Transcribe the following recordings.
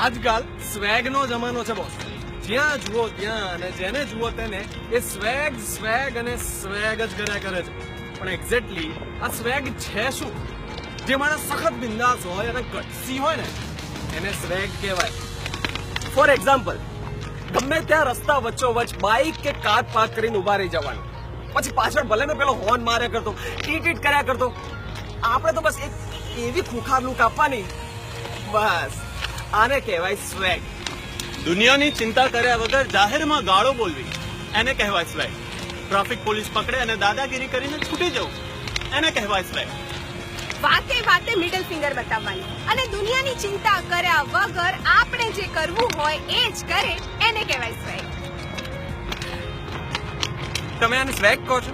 આજકાલ સ્વેગ નો જમાનો છે બોસ. જ્યાં જુઓ ત્યાં અને જેને જુઓ તેને એ સ્વેગ સ્વેગ અને સ્વેગ જ કર્યા કરે છે. પણ એક્ઝેક્ટલી આ સ્વેગ છે શું? જે માણસ સખત બિંદાસ હોય અને ગટ્સી હોય ને એને સ્વેગ કહેવાય. ફોર એક્ઝામ્પલ, ગમે ત્યાં રસ્તા વચ્ચોવચ્ચ બાઇક કે કાર પાર્ક કરીને ઉભા રહી જવાનું, પછી પાછળ ભલે ને પેલો હોર્ન માર્યા કરતો, ટીટ કર્યા કરતો, આપણે તો બસ એક એવી ખુખાર લુક આપવાની, બસ આને કહેવાય સ્વેગ. દુનિયાની ચિંતા કર્યા વગર જાહેરમાં ગાળો બોલવી એને કહેવાય સ્વેગ. ટ્રાફિક પોલીસ પકડે અને દાદાગીરી કરીને છૂટી જવું એને કહેવાય સ્વેગ. વાતે વાતે મિડલ ફિંગર બતાવવાની અને દુનિયાની ચિંતા કર્યા વગર આપણે જે કરવું હોય એ જ કરે એને કહેવાય સ્વેગ. તમે આને સ્વેગ કહો છો?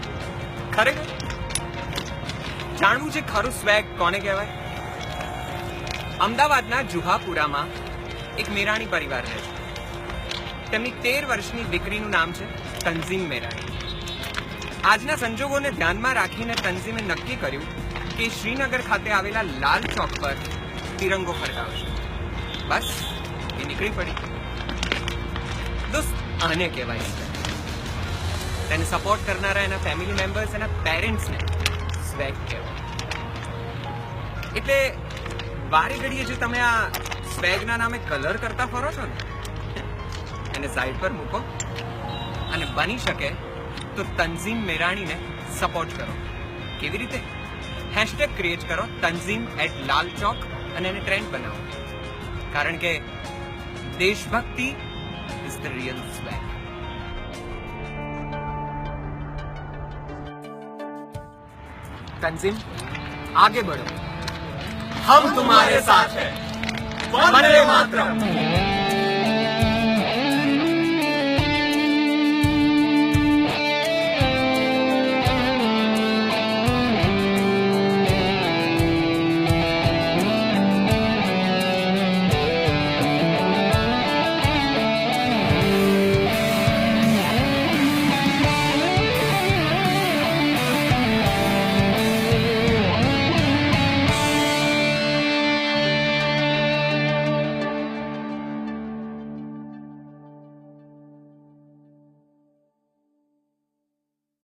ખરેખર જાણવું છે ખરું સ્વેગ કોને કહેવાય? અમદાવાદના જુહાપુરામાં એક મેરાણી પરિવાર રહે છે. તેમની 13 વર્ષની દીકરીનું નામ છે તંઝીમ મેરાણી. આજના સંજોગોને ધ્યાનમાં રાખીને તંઝીમે નક્કી કર્યું કે શ્રીનગર ખાતે આવેલા લાલ ચોક પર તિરંગો ફરકાવશે. બસ એ નીકળી પડી. દોસ્ત આને કહેવાય છે. તેને સપોર્ટ કરનારા એના ફેમિલી મેમ્બર્સ, એના પેરેન્ટ્સને સ્વેગ કહેવાય. એટલે વારે ઘડીએ જો તમે આ સ્વેગના નામે કલર કરતા ફરો છો ને, એને સાઈડ પર મૂકો અને બની શકે તો તંઝીમ મેરાણીને સપોર્ટ કરો. કેવી રીતે? હેશટેગ ક્રિએટ કરો tanzim@lalchowk અને એને ટ્રેન્ડ બનાવો. કારણ કે દેશભક્તિ ઇઝ ધ રિયલ સ્વેગ. तंजीम आगे बढ़ो, हम तुम्हारे साथ हैं. वंदे मातरम.